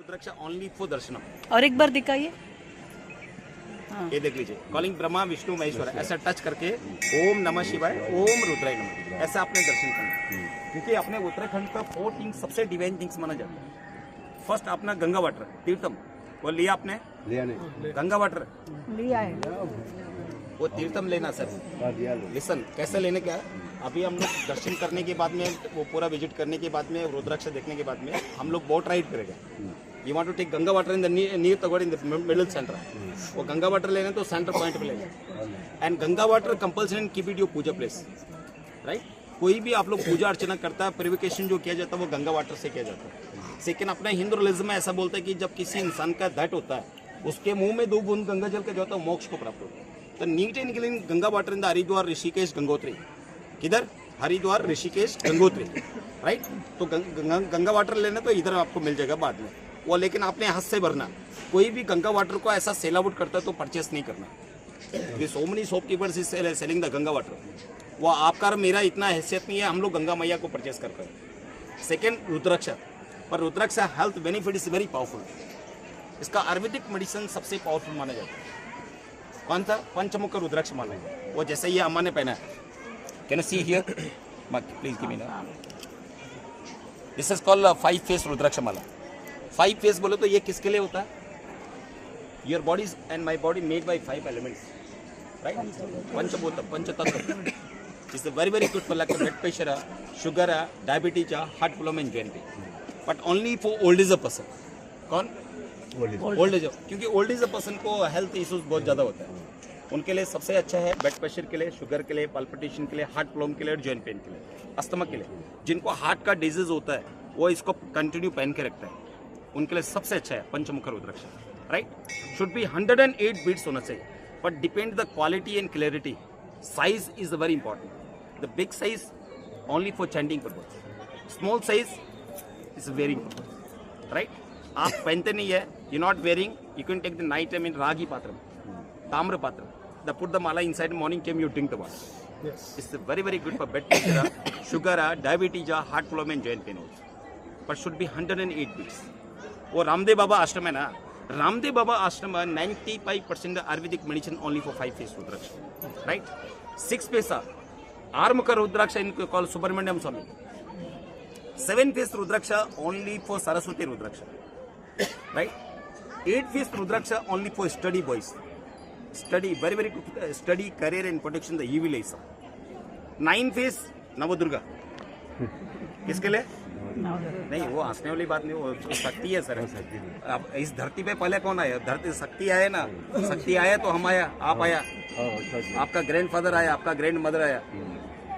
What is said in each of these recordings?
Rudraksha only for दर्शनम। और एक बार दिखाइए। ये देख लीजिए, कॉलिंग ब्रह्मा विष्णु महेश्वर, ऐसा टच करके ओम नमः शिवाय, ओम रुद्राय नमः, ऐसा आपने दर्शन करना। क्योंकि अपने उत्तराखंड का 4 थिंग्स सबसे डिवाइन थिंग्स माना जाता है। फर्स्ट अपना गंगा वाटर तीर्थम, वो लिया आपने? लिया नहीं। गंगा वाटर लिया है, वो तीर्थम लेना सर। लिसन, कैसे लेने का? अभी हम लोग दर्शन करने के बाद में, वो पूरा विजिट करने के बाद में, रुद्राक्ष देखने के बाद में हम लोग बोट राइड करेंगे। You want to take Ganga water in the near तगड़ इन द मिडिल सेंटर। वो गंगा वाटर लेना तो सेंटर पॉइंट पे लेना। And Ganga water compulsory keep it your puja place, right? कोई भी आप लोग पूजा अर्चना करता है, प्यूरिफिकेशन जो किया जाता है वो गंगा वाटर से किया जाता है। सेकेंड, अपना हिंदू रिलीजन में ऐसा बोलता है कि जब किसी इंसान का डेथ होता है, उसके मुंह में 2 बूंद गंगा जल का जो होता है मोक्ष को प्राप्त होता है। तो neat and clean Ganga water in the Haridwar Rishikesh Gangotri. किधर? हरिद्वार ऋषिकेश गंगोत्री, राइट? तो गंगा वाटर लेना तो इधर आपको मिल जाएगा बाद में वो, लेकिन आपने हाथ से भरना। कोई भी गंगा वाटर को ऐसा सेल आउट करता है तो परचेस नहीं करना। So many shopkeepers is selling the Ganga water. वो आपका और मेरा इतना हैसियत नहीं है, हम लोग गंगा मैया को परचेस कर कर। सेकेंड, रुद्राक्ष। पर rudraksha health benefit is very powerful. इसका आयुर्वेदिक मेडिसिन सबसे पावरफुल माना जाता है। कौन था? पंचमुख रुद्राक्ष माना है। वो जैसे ये अम्मा ने पहना है, can see here, please give me ना। This is called 5 face rudraksha mala. 5 face बोले तो ये किसके लिए होता है? Your body and my body made by 5 elements, right? Panchbhoot, panchtatva. It's very very good for like blood pressure, sugar, diabetes, heart problem and joint pain, but only for old age a person. कौन? Old age. क्योंकि old age a person को health issues बहुत ज़्यादा होता है। उनके लिए सबसे अच्छा है ब्लड प्रेशर के लिए, शुगर के लिए, पल्पिटेशन के लिए, हार्ट प्रॉब्लम के लिए और जॉइंट पेन के लिए, अस्थमा के लिए। जिनको हार्ट का डिजीज होता है वो इसको कंटिन्यू पहन के रखता है, उनके लिए सबसे अच्छा है panchmukh rudraksha, right? Should be 108 beads होना चाहिए, but depend the quality and clarity. Size is very important. The big size only for chanting purpose, small size is very important, right? आप पहनते नहीं है, you not wearing, you can take the night time in रागी पात्र, ताम्र पात्र, the put the mala inside, morning time you drink the water. Yes. It's very very good for blood pressure, sugar, diabetes, heart problem and joint pain also. But should be 108 beats. वो रामदेव बाबा आश्रम है ना, Ramdev Baba ashram 95% Ayurvedic medicine only for 5 face rudraksha, right? 6 पैसा आर्मुख रुद्राक्ष इनको call Subramanyam Swami. 7 face rudraksha only for Saraswati rudraksha, right? 8 face rudraksha only for study boys, study, very very good study, career and protection the evil eyes. 9 face Navdurga, किसके लिए? नहीं, वो हंसने वाली बात नहीं, वो शक्ति है सर। अब इस धरती पे पहले कौन आया? धरती शक्ति आया ना, शक्ति आया तो हम आया, आप आया, आपका ग्रैंडफादर आया, आपका ग्रैंड मदर आया,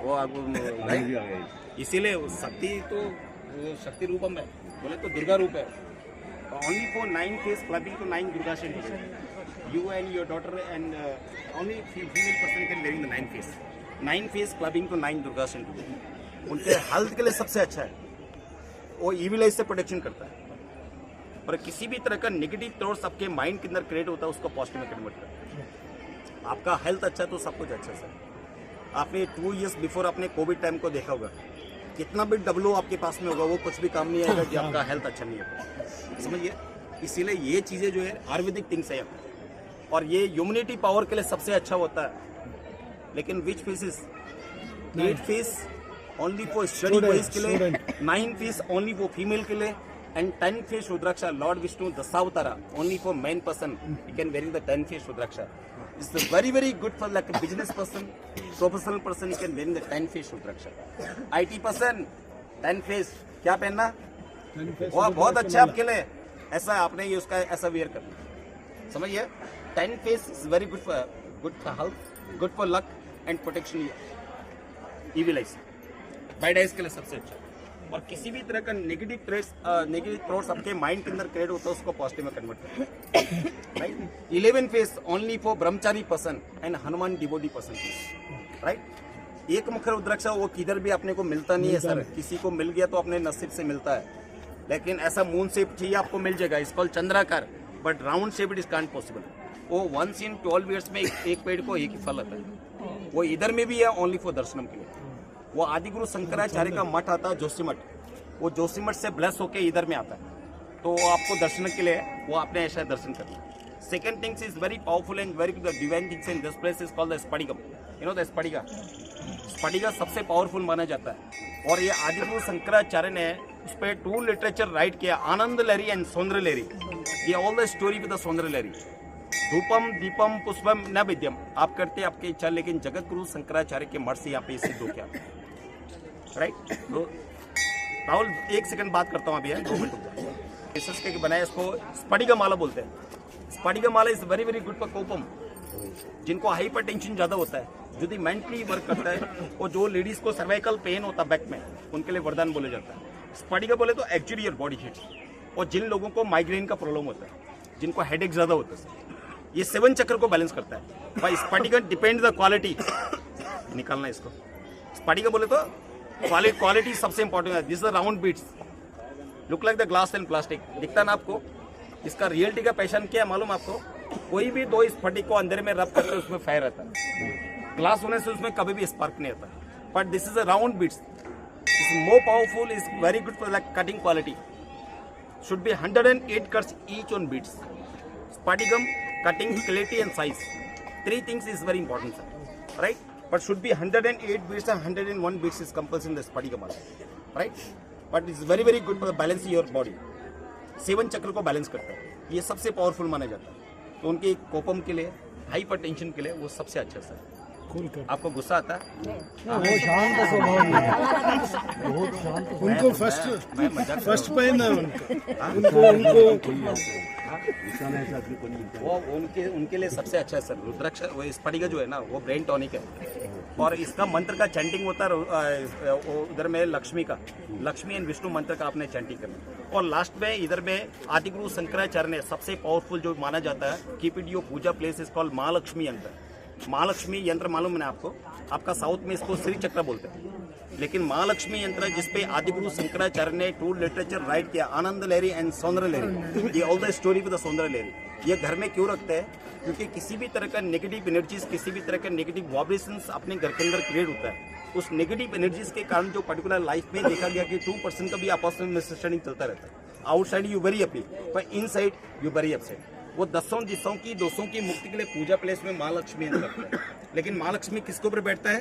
वो इसीलिए शक्ति तो शक्ति रूपम है, बोले तो दुर्गा रूप है। Only for 9 face clubbing to 9 Durga centre. You and your daughter and only female person can wearing the 9 face. 9 face clubbing to 9 Durga centre. उनके हेल्थ के लिए सबसे अच्छा है। वो इविल आइज से प्रोटेक्शन करता है। और किसी भी तरह का नेगेटिव थॉट्स आपके माइंड के अंदर क्रिएट होता है, उसको पॉजिटिव में कन्वर्ट करता है। आपका हेल्थ अच्छा है तो सब कुछ अच्छा सर। आपने 2 years बिफोर आपने कोविड टाइम को देखा होगा, कितना भी डब्लो आपके पास में होगा वो कुछ भी काम नहीं आएगा जब आपका हेल्थ अच्छा नहीं होगा, समझिए। इसीलिए ये चीज़ें जो है आयुर्वेदिक थिंग्स है, और ये ह्यूमनिटी पावर के लिए सबसे अच्छा होता है। लेकिन which face is 8 face only for study boys के लिए, 9 फेस ओनली फॉर फीमेल के लिए, and 10 face rudraksha lord Vishnu Dashavatara only for man person. You can wearing the 10 face rudraksha. It's very very good for like a business person, professional person, you can wearing the 10 face rudraksha. IT person 10 face क्या पहनना, वो बहुत अच्छा आपके लिए। ऐसा आपने ये उसका ऐसा वेयर करना, समझिए। 10 face is very good for health, good for luck and protection evil eyes, bad eyes के लिए सबसे अच्छा। और किसी भी तरह का नेगेटिव थॉट्स आपके माइंड के अंदर क्रिएट होता है, उसको पॉजिटिव में कन्वर्ट करते हैं, right? 11 face only for Brahmachari person and Hanuman devotee person, right? एक मुख रुद्राक्ष वो किधर भी अपने को मिलता नहीं है सर। किसी को मिल गया तो अपने नसीब से मिलता है, लेकिन ऐसा मून शेप चाहिए आपको मिल जाएगा। इस कॉल चंद्राकार, but round shape it is can't possible. वो 1 in 12 years में एक पेड़ को एक ही फल आता है। वो इधर में भी है ओनली फॉर दर्शनम के लिए। वो आदिगुरु शंकराचार्य का मठ आता है जोशी मठ, वो जोशी मठ से ब्लेस होके इधर में आता है। तो आपको दर्शन के लिए वो आपने ऐसा दर्शन करना। Second things is very powerful and very divine things in this place is called the sphatikam. You know the sphatika. Sphatika सबसे पावरफुल माना जाता है और ये आदिगुरु शंकराचार्य ने उस पर 2 लिटरेचर राइट किया, आनंद लहरी एंड सौंदर्य लहरी। ये all the story with the सौंदर्य लहरी। धूपम दीपम पुष्पम न विद्यम, आप करते आपकी इच्छा, लेकिन जगत गुरु शंकराचार्य के मठ से यहाँ पे सिद्ध हो क्या, राइट। तो राहुल 1 सेकंड बात करता हूँ अभी, 2 मिनट रिसर्च के बनाया, इसको स्फटिका माला बोलते हैं। Sphatika mala is very very good for कोपम, जिनको हाइपर टेंशन ज्यादा होता है, यदि मेंटली वर्क करता है, और जो लेडीज को सर्वाइकल पेन होता है बैक में, उनके लिए वरदान बोला जाता है। स्फटिका बोले तो एक्चुअली योर बॉडी हीट, और जिन लोगों को माइग्रेन का प्रॉब्लम होता है, जिनको हेडेक ज्यादा होता है, ये 7 चक्र को बैलेंस करता है। By sphatika depend the quality, निकालना इसको। स्फटिका बोले तो क्वालिटी सबसे इंपॉर्टेंट है। This round beads look like the glass and plastic, दिखता ना आपको, इसका रियलिटी का पहचान क्या है मालूम आपको? कोई भी 2 स्फटिक को अंदर में रब करके उसमें फायर आता है, ग्लास होने से उसमें कभी भी स्पार्क नहीं आता। But this is a round beads, is more powerful, is very good for the cutting quality. Should be 108 cuts each on beads. Spaticum, cutting, clarity and size. 3 things is very important, sir. Right? But should be 108 beads and 101 beads is compulsory in the Spaticum also. Right? But it's very very good for the balance your body. 7 चक्र को balance करता है, ये सबसे powerful माना जाता है। तो उनके कोपम के लिए, हाइपर टेंशन के लिए वो सबसे अच्छा सर। आपको गुस्सा आता है? वो शांत स्वभाव है, बहुत शांत। उनको फर्स्ट पहनना है उनको वो उनके लिए सबसे अच्छा है सर। रुद्राक्ष वो स्फटिका जो है ना, वो ब्रेन टॉनिक है, और इसका मंत्र का चैंटिंग होता है उधर में लक्ष्मी का, लक्ष्मी एंड विष्णु मंत्र का आपने चैंटिंग करना। और लास्ट में इधर में आदिगुरु शंकराचार्य ने सबसे पावरफुल जो माना जाता है, keep it your puja place is called Mahalakshmi yantra. Mahalakshmi यंत्र मालूम है ना आपको? आपका साउथ में इसको श्री चक्र बोलते हैं, लेकिन महालक्ष्मी यंत्र जिसपे आदिगुरु शंकराचार्य ने 2 लिटरेचर राइट किया, आनंद लहरी एंड सौंदर्य लहरी, ये all the story with the सौंदर्य लहरी। ये घर में क्यों रखते हैं? क्योंकि किसी भी तरह का नेगेटिव एनर्जीज, किसी भी तरह का नेगेटिव वाइब्रेशंस अपने घर के अंदर क्रिएट होता है, उस नेगेटिव एनर्जीज के कारण जो पर्टिकुलर लाइफ में देखा गया कि 2% का भी आपस में मिसअंडरस्टैंडिंग चलता रहता है। आउटसाइड यू वेरी हैप्पी, पर इनसाइड यू वेरी अपसेट। वो 10 दिशाओं की, दोषों की मुक्ति के लिए पूजा प्लेस में महालक्ष्मी यंत्र रखते हैं। लेकिन महालक्ष्मी किसके ऊपर बैठता है?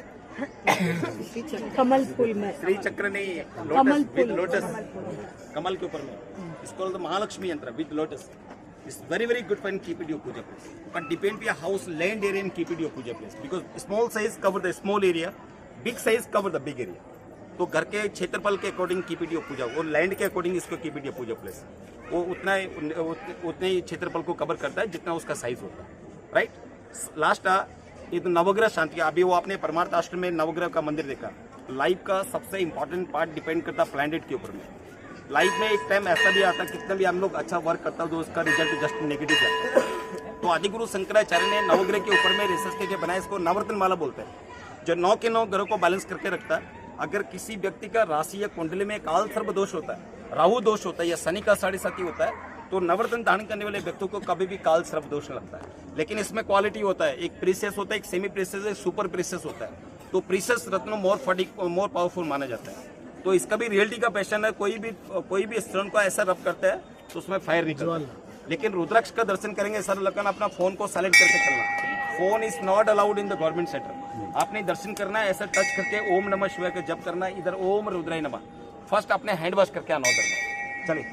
कमल फूल में। श्री चक्र नहीं, कमल लोटस विद फूल। लोटस, कमल के ऊपर में। इसको तो Mahalakshmi yantra with lotus is very very good for keep it your puja place. But depend your house land area and keep it your puja place, because small size cover the small area, big size cover the big area. तो घर के क्षेत्रफल के according keep it your puja, और land के according इसको keep it your puja place. वो उतने ही क्षेत्रफल को कवर करता है जितना उसका साइज होता है, राइट। लास्ट ये तो नवग्रह शांति, अभी वो आपने परमार्थ आश्रम में नवग्रह का मंदिर देखा। लाइफ का सबसे इंपॉर्टेंट पार्ट डिपेंड करता है प्लैनेट के ऊपर में। लाइफ में एक टाइम ऐसा भी आता है, कितना भी हम लोग अच्छा वर्क करता है तो उसका रिजल्ट जस्ट नेगेटिव जाता है। तो आदिगुरु शंकराचार्य ने नवग्रह के ऊपर में रिसर्च करके बनाया, इसको नवरत्न माला बोलते हैं, जो 9 के 9 ग्रहों को बैलेंस करके रखता है। अगर किसी व्यक्ति का राशि या कुंडली में काल सर्प दोष होता है, राहु दोष होता है, या शनि का 7.5 होता है, तो नवरत्न धारण करने वाले व्यक्तियों को कभी भी काल सर्प दोष लगता है। लेकिन इसमें क्वालिटी होता है, एक प्रीशियस होता है, एक सेमी प्रीशियस, एक सुपर प्रीशियस होता है। तो प्रीशियस रत्न मोर पावरफुल माना जाता है। तो इसका भी रियलिटी का पैशन है। कोई भी स्टोन को ऐसा रब करता है तो उसमें फायर निकलता है। लेकिन रुद्राक्ष का दर्शन करेंगे सर, लगन अपना फोन को साइलेंट करके चलना। Phone is not allowed in the government sector. आपने दर्शन करना है, ऐसा टच करके ओम नमः शिवाय का जप करना है, इधर ओम रुद्राय नमः, फर्स्ट अपने हैंड वॉश करके आना उधर। चलिए।